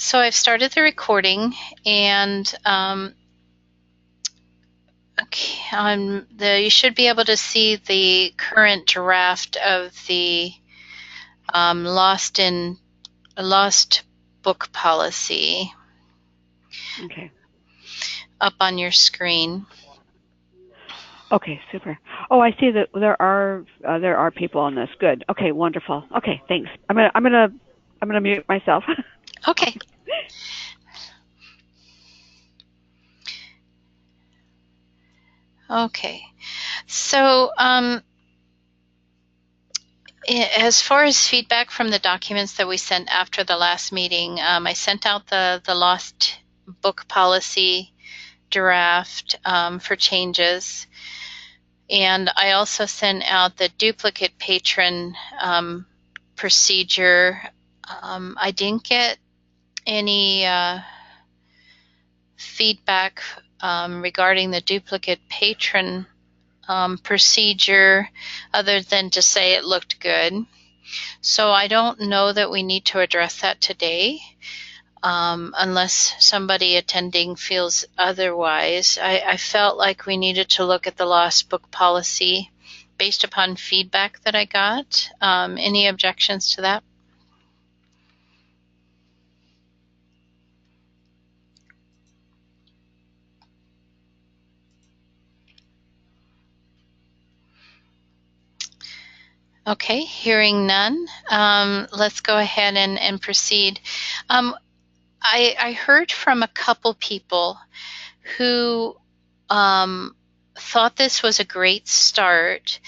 So I've started the recording, and you should be able to see the current draft of the lost book policy Okay. up on your screen. Okay, super. Oh, I see that there are people on this. Good. Okay, wonderful. Okay, thanks. I'm gonna mute myself. Okay. Okay. So as far as feedback from the documents that we sent after the last meeting, I sent out the lost book policy draft for changes. And I also sent out the duplicate patron procedure. I didn't get any feedback regarding the duplicate patron procedure other than to say it looked good. So I don't know that we need to address that today. Unless somebody attending feels otherwise. I felt like we needed to look at the lost book policy based upon feedback that I got. Any objections to that? Okay, hearing none, let's go ahead and proceed. I heard from a couple people who thought this was a great start,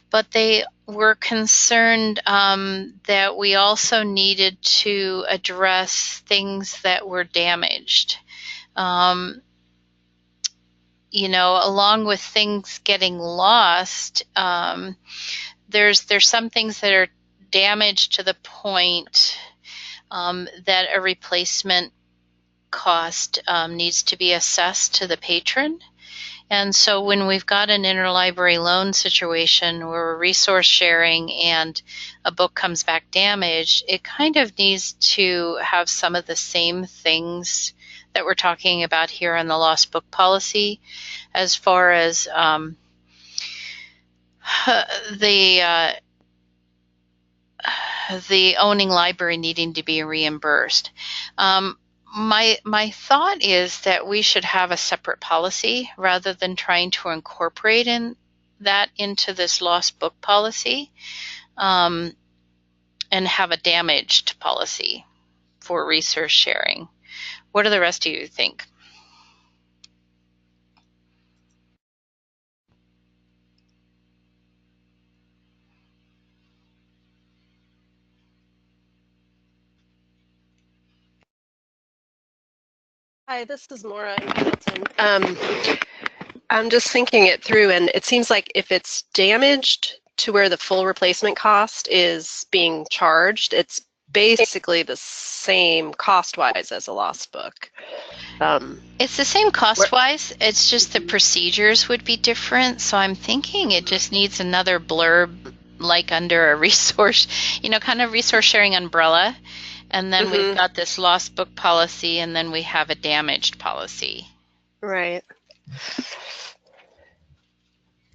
but they were concerned that we also needed to address things that were damaged. Along with things getting lost, there's some things that are damaged to the point that a replacement cost needs to be assessed to the patron. And so when we've got an interlibrary loan situation where we're resource sharing and a book comes back damaged, it kind of needs to have some of the same things that we're talking about here on the lost book policy, as far as the owning library needing to be reimbursed. My thought is that we should have a separate policy rather than trying to incorporate that into this lost book policy, and have a damaged policy for resource sharing. What do the rest of you think? Hi, this is Maura in Hamilton. I'm just thinking it through, and it seems like if it's damaged to where the full replacement cost is being charged, it's basically the same cost-wise as a lost book. It's the same cost-wise, it's just the procedures would be different, so I'm thinking it just needs another blurb, like under a resource, kind of resource sharing umbrella. And then we've got this lost book policy, and then we have a damaged policy. Right.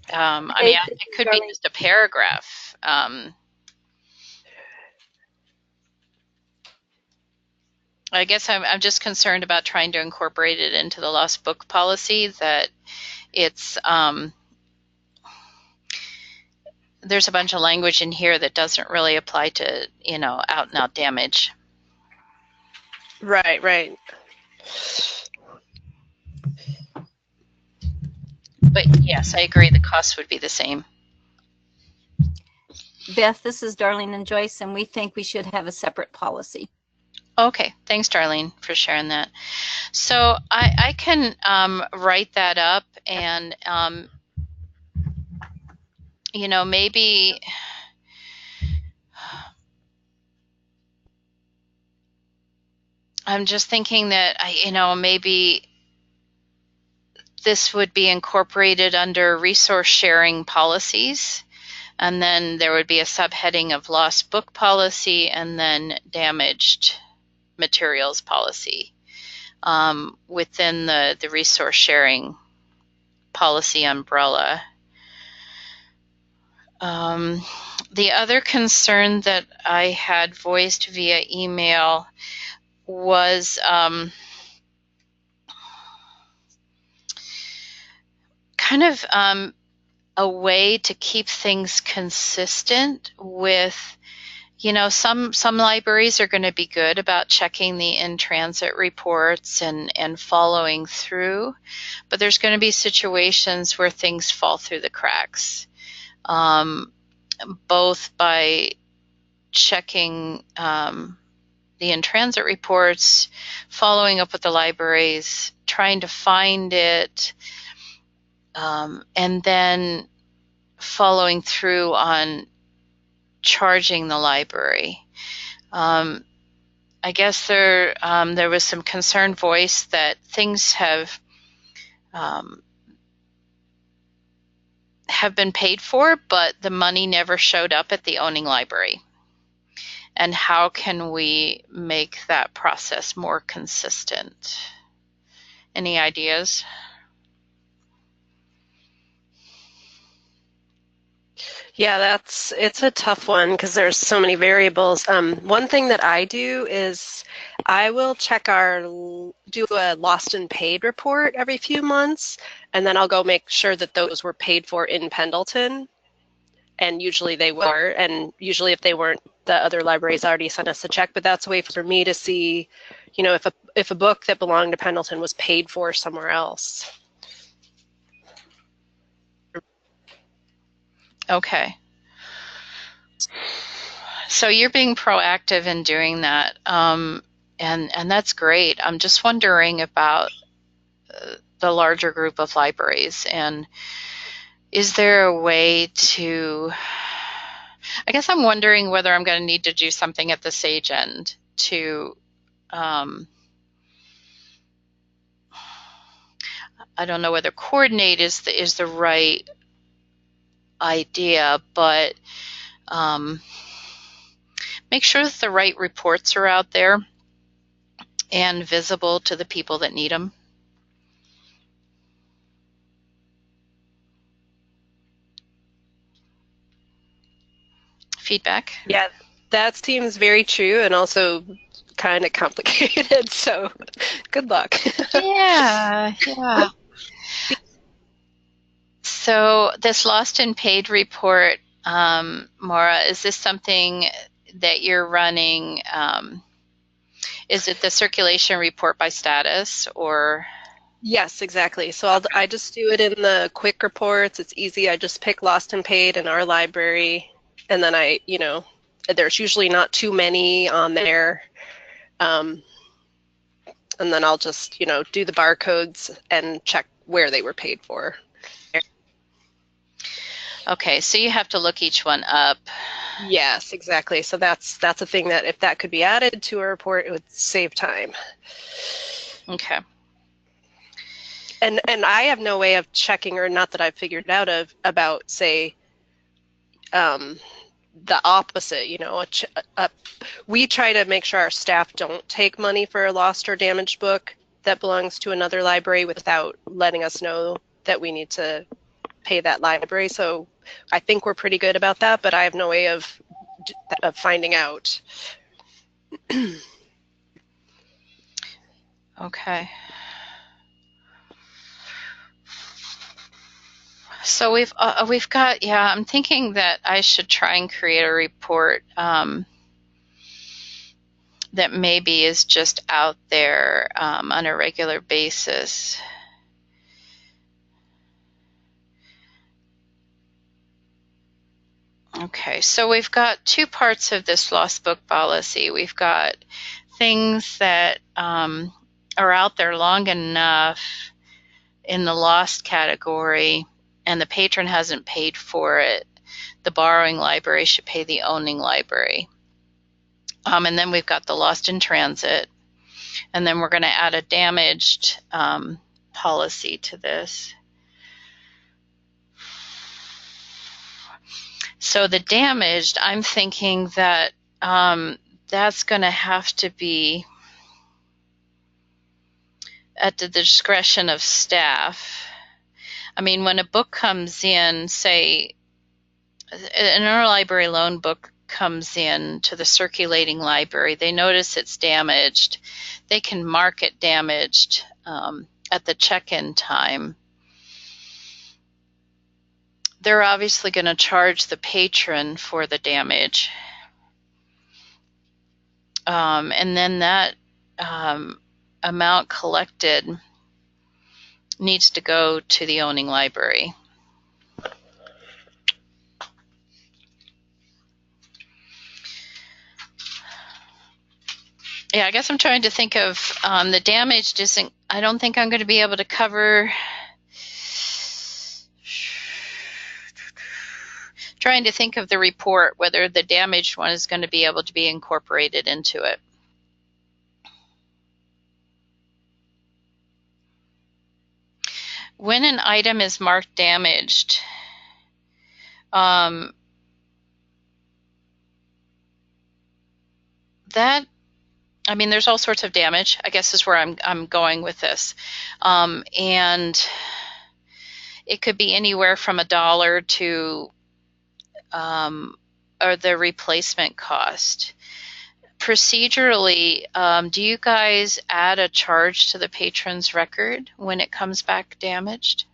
It could be just a paragraph. I guess I'm just concerned about trying to incorporate it into the lost book policy, that it's there's a bunch of language in here that doesn't really apply to, out and out damage. Right. But yes, I agree, the cost would be the same. Beth, this is Darlene and Joyce, and we think we should have a separate policy. Okay, thanks, Darlene, for sharing that. So I can write that up, and maybe I'm just thinking that maybe this would be incorporated under resource sharing policies, and then there would be a subheading of lost book policy and then damaged materials policy within the resource sharing policy umbrella. The other concern that I had voiced via email was kind of a way to keep things consistent with, you know, some libraries are going to be good about checking the in-transit reports and following through, but there's going to be situations where things fall through the cracks, both by checking the in-transit reports, following up with the libraries, trying to find it, and then following through on charging the library. I guess there was some concern voiced that things have been paid for, but the money never showed up at the owning library. And how can we make that process more consistent? Any ideas? Yeah, it's a tough one because there's so many variables. One thing that I do is I will do a lost and paid report every few months, and then I'll go make sure that those were paid for in Pendleton. And usually they were, and usually if they weren't, the other libraries already sent us a check, but that's a way for me to see, you know, if a book that belonged to Pendleton was paid for somewhere else. Okay. So you're being proactive in doing that, and that's great. I'm just wondering about the larger group of libraries, and is there a way to, I guess I'm wondering whether I'm going to need to do something at the Sage end to, I don't know whether coordinate is the right idea, but make sure that the right reports are out there and visible to the people that need them. Feedback? Yeah, that seems very true and also kind of complicated, so good luck. Yeah. So this lost and paid report, Maura, is this something that you're running? Is it the circulation report by status, or? Yes, exactly. So I just do it in the quick reports. It's easy. I just pick lost and paid in our library, and then there's usually not too many on there. And then I'll just, do the barcodes and check where they were paid for. Okay, so you have to look each one up. Yes, exactly. So that's a thing that if that could be added to a report, it would save time. Okay. And I have no way of checking, or not that I've figured out about, say, the opposite, we try to make sure our staff don't take money for a lost or damaged book that belongs to another library without letting us know that we need to pay that library. So I think we're pretty good about that, but I have no way of finding out. Okay. So we've got, yeah, I'm thinking that I should try and create a report that maybe is just out there on a regular basis. Okay, so we've got two parts of this lost book policy. We've got things that are out there long enough in the lost category and the patron hasn't paid for it. The borrowing library should pay the owning library. And then we've got the lost in transit. And then we're going to add a damaged policy to this. So the damaged, I'm thinking that that's going to have to be at the discretion of staff. I mean, when a book comes in, say, an interlibrary loan book comes in to the circulating library, they notice it's damaged, they can mark it damaged at the check-in time. They're obviously going to charge the patron for the damage. And then that amount collected needs to go to the owning library. Yeah, I guess I'm trying to think of the damage isn't, I don't think I'm going to be able to cover. Trying to think of the report, whether the damaged one is going to be able to be incorporated into it. When an item is marked damaged, there's all sorts of damage, I guess is where I'm going with this. And it could be anywhere from $1 to or the replacement cost. Procedurally, do you guys add a charge to the patron's record when it comes back damaged?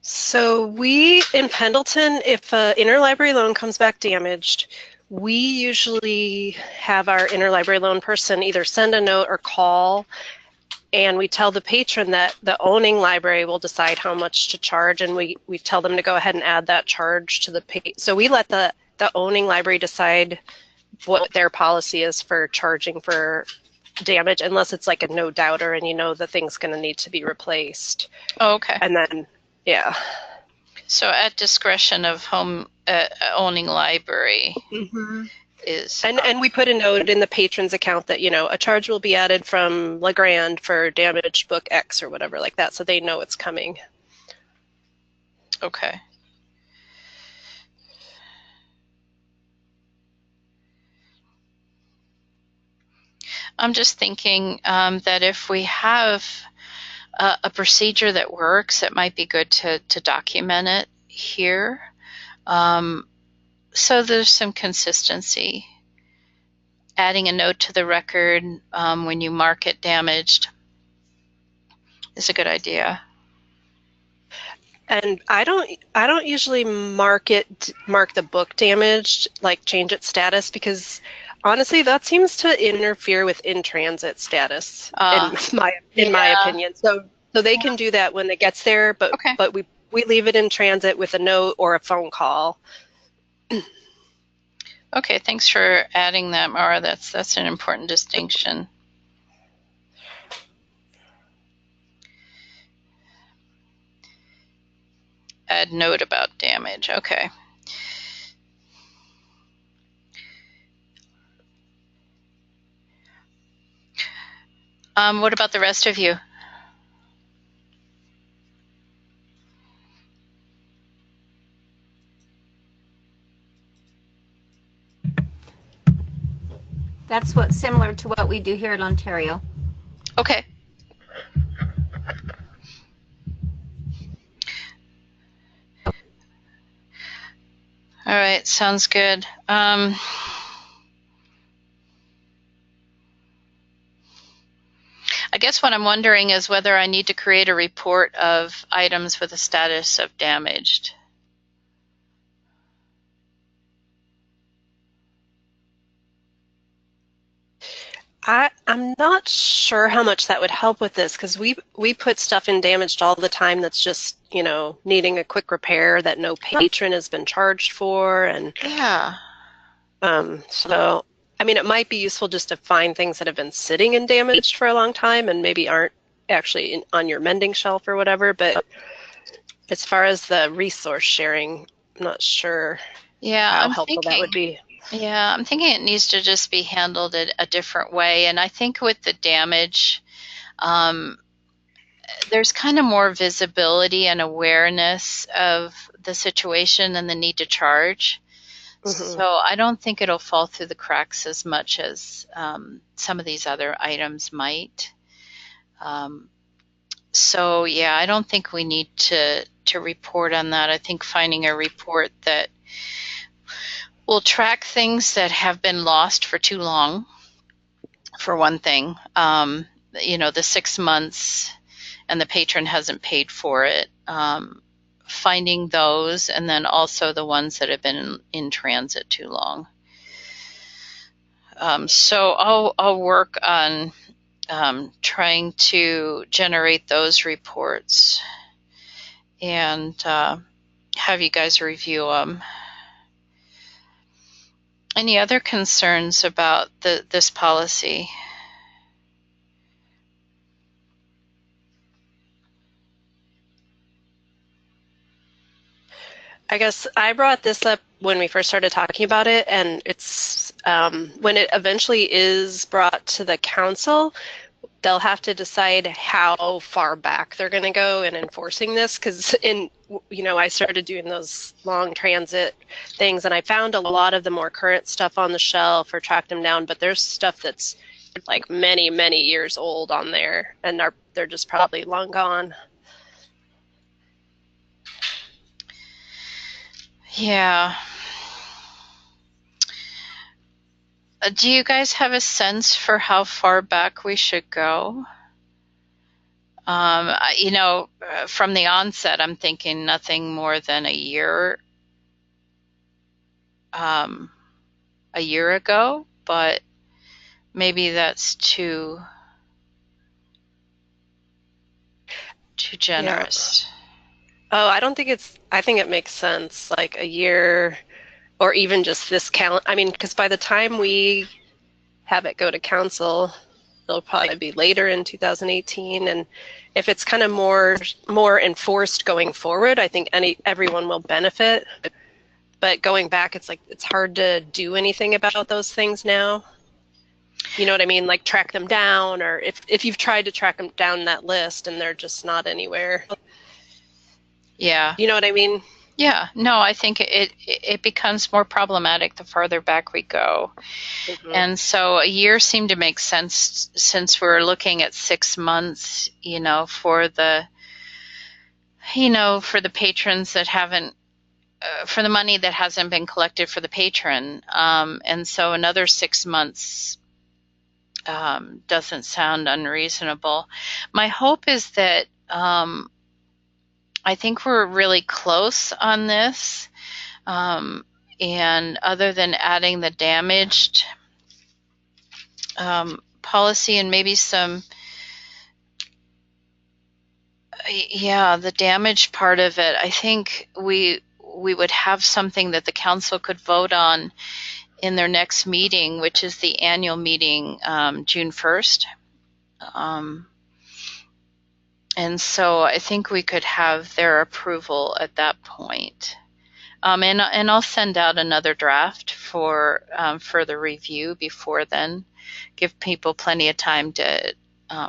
So we, in Pendleton, if an interlibrary loan comes back damaged, we usually have our interlibrary loan person either send a note or call, and we tell the patron that the owning library will decide how much to charge, and we tell them to go ahead and add that charge to the so we let the owning library decide what their policy is for charging for damage, unless it's like a no doubter and you know the thing's going to need to be replaced. Oh, okay. And then, yeah. So at discretion of owning library. Mm-hmm. Is and we put a note in the patron's account that, you know, a charge will be added from LeGrand for damaged book X or whatever like that, so they know it's coming. Okay. I'm just thinking that if we have a procedure that works, it might be good to document it here. So there's some consistency. Adding a note to the record when you mark it damaged is a good idea. And I don't usually mark the book damaged, like change its status, because honestly that seems to interfere with in-transit status in my opinion. So they can do that when it gets there, but okay. But we leave it in transit with a note or a phone call. Okay, thanks for adding that, Mara. That's an important distinction. Add note about damage. Okay. What about the rest of you? That's what's similar to what we do here in Ontario. Okay. All right, sounds good. I guess what I'm wondering is whether I need to create a report of items with a status of damaged. I'm not sure how much that would help with this, because we put stuff in damaged all the time that's just, you know, needing a quick repair that no patron has been charged for, and yeah. So I mean, it might be useful just to find things that have been sitting in damaged for a long time and maybe aren't actually on your mending shelf or whatever. But as far as the resource sharing, I'm not sure how helpful that would be. Yeah, I'm thinking it needs to just be handled a different way. And I think with the damage, there's kind of more visibility and awareness of the situation and the need to charge. Mm-hmm. So I don't think it'll fall through the cracks as much as some of these other items might. So yeah, I don't think we need to report on that. I think finding a report that will track things that have been lost for too long, for one thing, the 6 months and the patron hasn't paid for it, finding those, and then also the ones that have been in transit too long. So I'll work on trying to generate those reports and have you guys review them. Any other concerns about this policy? I guess I brought this up when we first started talking about it, and it's when it eventually is brought to the council, they'll have to decide how far back they're going to go in enforcing this, because I started doing those long transit things, and I found a lot of the more current stuff on the shelf or tracked them down, but there's stuff that's like many, many years old on there, and they're just probably long gone. Yeah. Do you guys have a sense for how far back we should go? From the onset, I'm thinking nothing more than a year ago, but maybe that's too generous. Yeah. Oh, I think it makes sense, like a year or even just this calendar. I mean, because by the time we have it go to council, it'll probably be later in 2018. And if it's kind of more enforced going forward, I think everyone will benefit. But going back, it's hard to do anything about those things now. You know what I mean? Like track them down, or if you've tried to track them down that list and they're just not anywhere. Yeah. You know what I mean? Yeah. No, I think it becomes more problematic the farther back we go. Mm-hmm. And so a year seemed to make sense since we're looking at 6 months, for the patrons that haven't, for the money that hasn't been collected for the patron. And so another 6 months doesn't sound unreasonable. My hope is that I think we're really close on this. And other than adding the damaged policy and maybe some, the damaged part of it, I think we would have something that the council could vote on in their next meeting, which is the annual meeting, June 1st. And so I think we could have their approval at that point. And I'll send out another draft for further review before then. Give people plenty of time to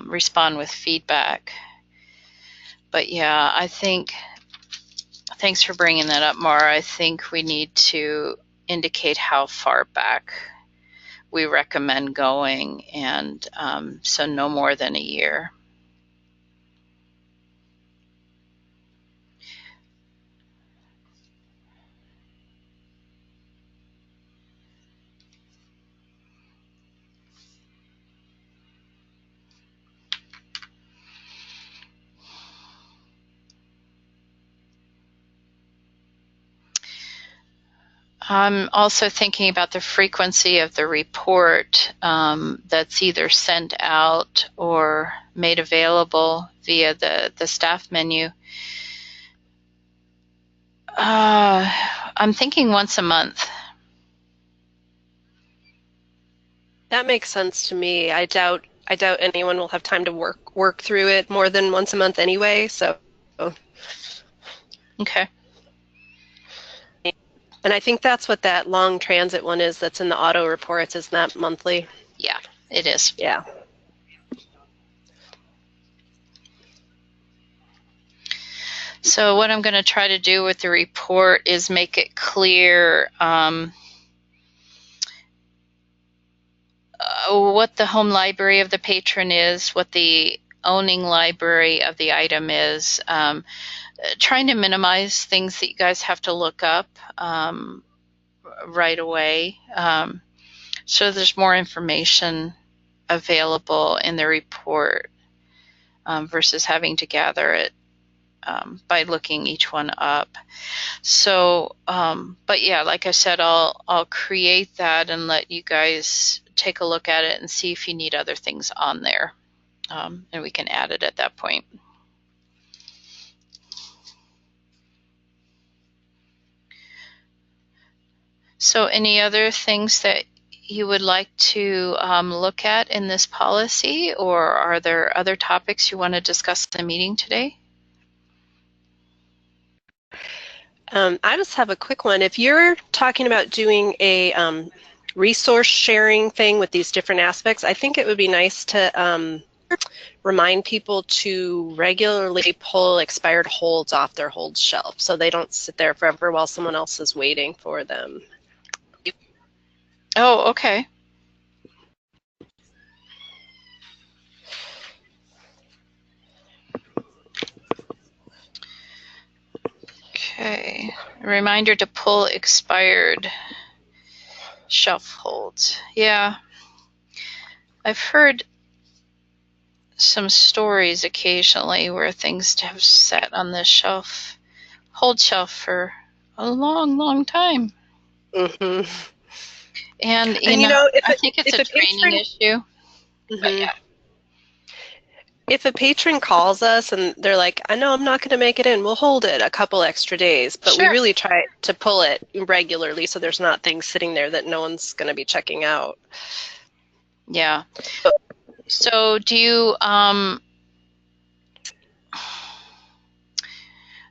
respond with feedback. But yeah, I think, thanks for bringing that up, Mara. I think we need to indicate how far back we recommend going, and so no more than a year. I'm also thinking about the frequency of the report that's either sent out or made available via the staff menu. I'm thinking once a month. That makes sense to me. I doubt anyone will have time to work through it more than once a month anyway. So. Okay. And I think that's what that long transit one is that's in the auto reports. Isn't that monthly? Yeah, it is. Yeah. So what I'm going to try to do with the report is make it clear what the home library of the patron is, what the owning library of the item is. Trying to minimize things that you guys have to look up right away. So there's more information available in the report versus having to gather it by looking each one up. So, but yeah, like I said, I'll create that and let you guys take a look at it and see if you need other things on there. And we can add it at that point. So any other things that you would like to look at in this policy, or are there other topics you want to discuss in the meeting today? I just have a quick one. If you're talking about doing a resource sharing thing with these different aspects, I think it would be nice to remind people to regularly pull expired holds off their hold shelf so they don't sit there forever while someone else is waiting for them. Oh, okay. Okay. A reminder to pull expired shelf holds. Yeah. I've heard some stories occasionally where things have sat on the shelf, hold shelf for a long, long time. Mm-hmm. And you know, I think it's a training issue. Mm-hmm. But yeah. If a patron calls us and they're like, I know I'm not going to make it in, we'll hold it a couple extra days, but Sure. we really try to pull it regularly so there's not things sitting there that no one's going to be checking out. Yeah. So do you,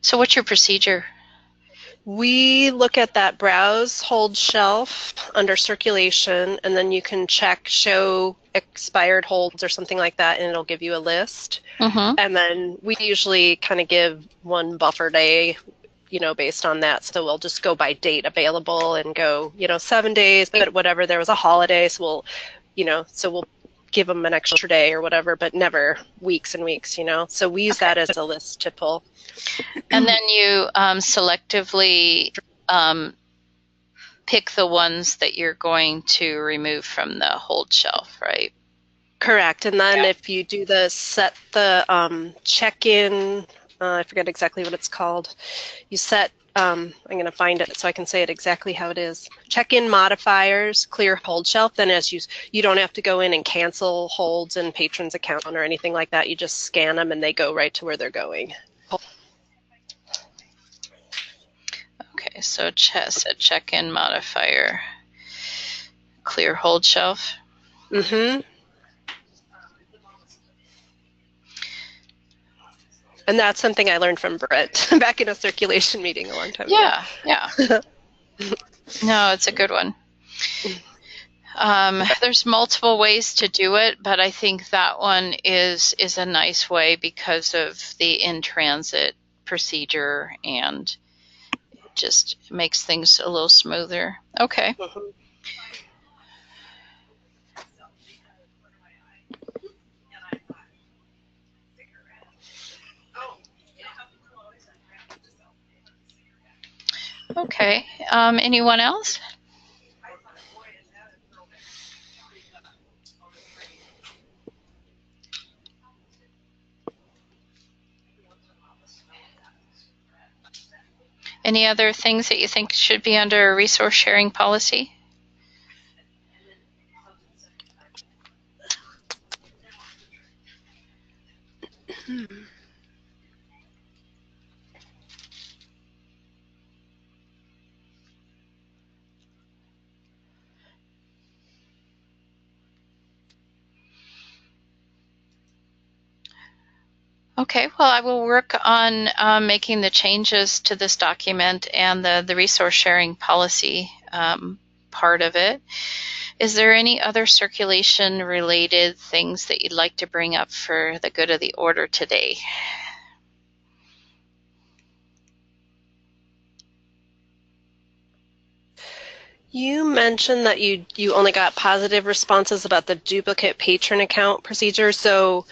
so what's your procedure? We look at that browse hold shelf under circulation, and then you can check show expired holds or something like that, and it'll give you a list. Mm-hmm. And then we usually kind of give one buffer day, you know, based on that. So we'll just go by date available and go, you know, 7 days, but whatever, there was a holiday, so we'll, you know, so we'll give them an extra day or whatever, but never weeks and weeks, you know. So we use that as a list to pull. And then you selectively pick the ones that you're going to remove from the hold shelf, right? Correct. And then if you do the set the check-in, I forget exactly what it's called. You set, I'm going to find it so I can say it exactly how it is. Check-in modifiers, clear hold shelf. Then as you don't have to go in and cancel holds in patron's account or anything like that. You just scan them and they go right to where they're going. Okay, so set check-in modifier, clear hold shelf. Mm-hmm. And that's something I learned from Brett back in a circulation meeting a long time ago. Yeah. No, it's a good one. There's multiple ways to do it, but I think that one is a nice way because of the in-transit procedure, and it just makes things a little smoother. Okay. Mm-hmm. Okay. Anyone else? Any other things that you think should be under a resource sharing policy? Okay, well, I will work on making the changes to this document and the resource sharing policy part of it. Is there any other circulation related things that you'd like to bring up for the good of the order today? You mentioned that you only got positive responses about the duplicate patron account procedure. So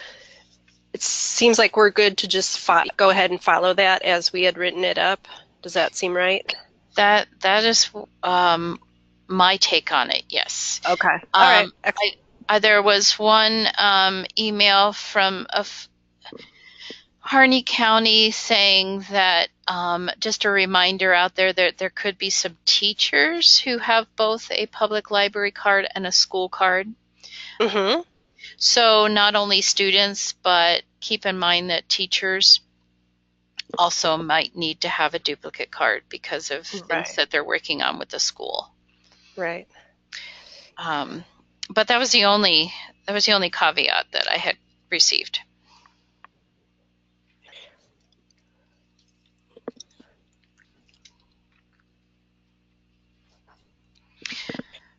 it seems like we're good to just go ahead and follow that as we had written it up. Does that seem right? That is my take on it. Yes. Okay. All right. There was one email from Harney County saying that just a reminder out there that there could be some teachers who have both a public library card and a school card. Mm-hmm. So not only students, but keep in mind that teachers also might need to have a duplicate card because of things that they're working on with the school. Right. But that was the only caveat that I had received.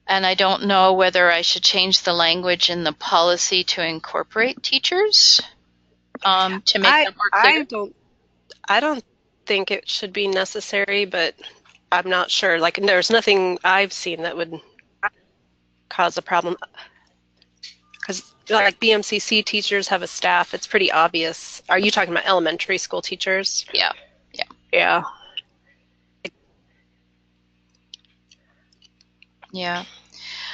And I don't know whether I should change the language in the policy to incorporate teachers to make that more clear. I don't think it should be necessary, but I'm not sure. Like, there's nothing I've seen that would cause a problem. Because, like, BMCC teachers have a staff. It's pretty obvious. Are you talking about elementary school teachers? Yeah. Yeah. Yeah.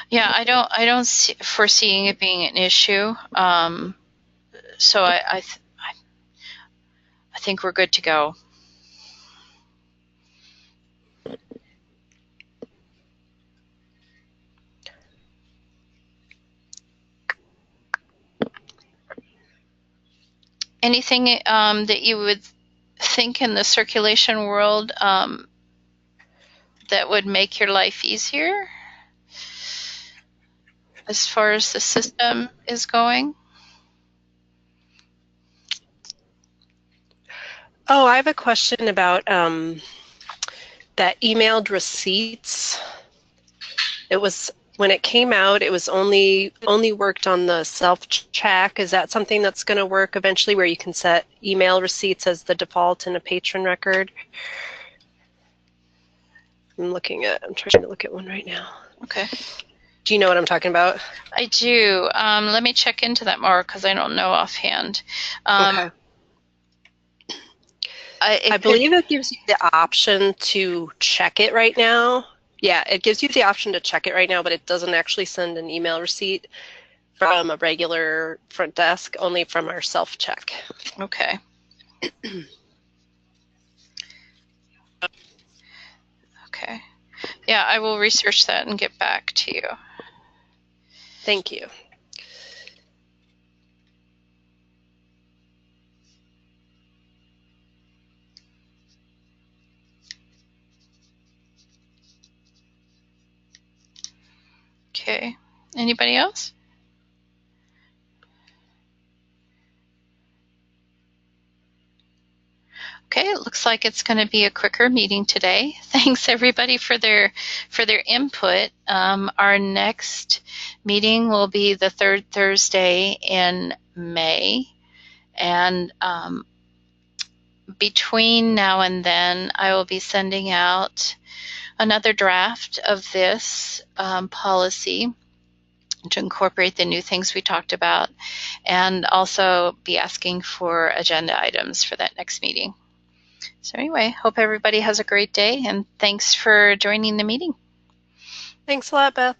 Yeah, I don't foreseeing it being an issue. So I think we're good to go. Anything that you would think in the circulation world that would make your life easier as far as the system is going? Oh, I have a question about that emailed receipts. It was, when it came out, it was only worked on the self-check. Is that something that's going to work eventually, where you can set email receipts as the default in a patron record? I'm trying to look at one right now. Okay. Do you know what I'm talking about? I do. Let me check into that more because I don't know offhand. Okay. I believe it gives you the option to check it right now. Yeah, it gives you the option to check it right now, but it doesn't actually send an email receipt from a regular front desk, only from our self-check. Okay. Okay. Yeah, I will research that and get back to you. Thank you. Okay. Anybody else? Okay, it looks like it's going to be a quicker meeting today. Thanks everybody for their input. Our next meeting will be the third Thursday in May, and between now and then, I will be sending out another draft of this policy to incorporate the new things we talked about, and also be asking for agenda items for that next meeting. So anyway, hope everybody has a great day, and thanks for joining the meeting. Thanks a lot, Beth.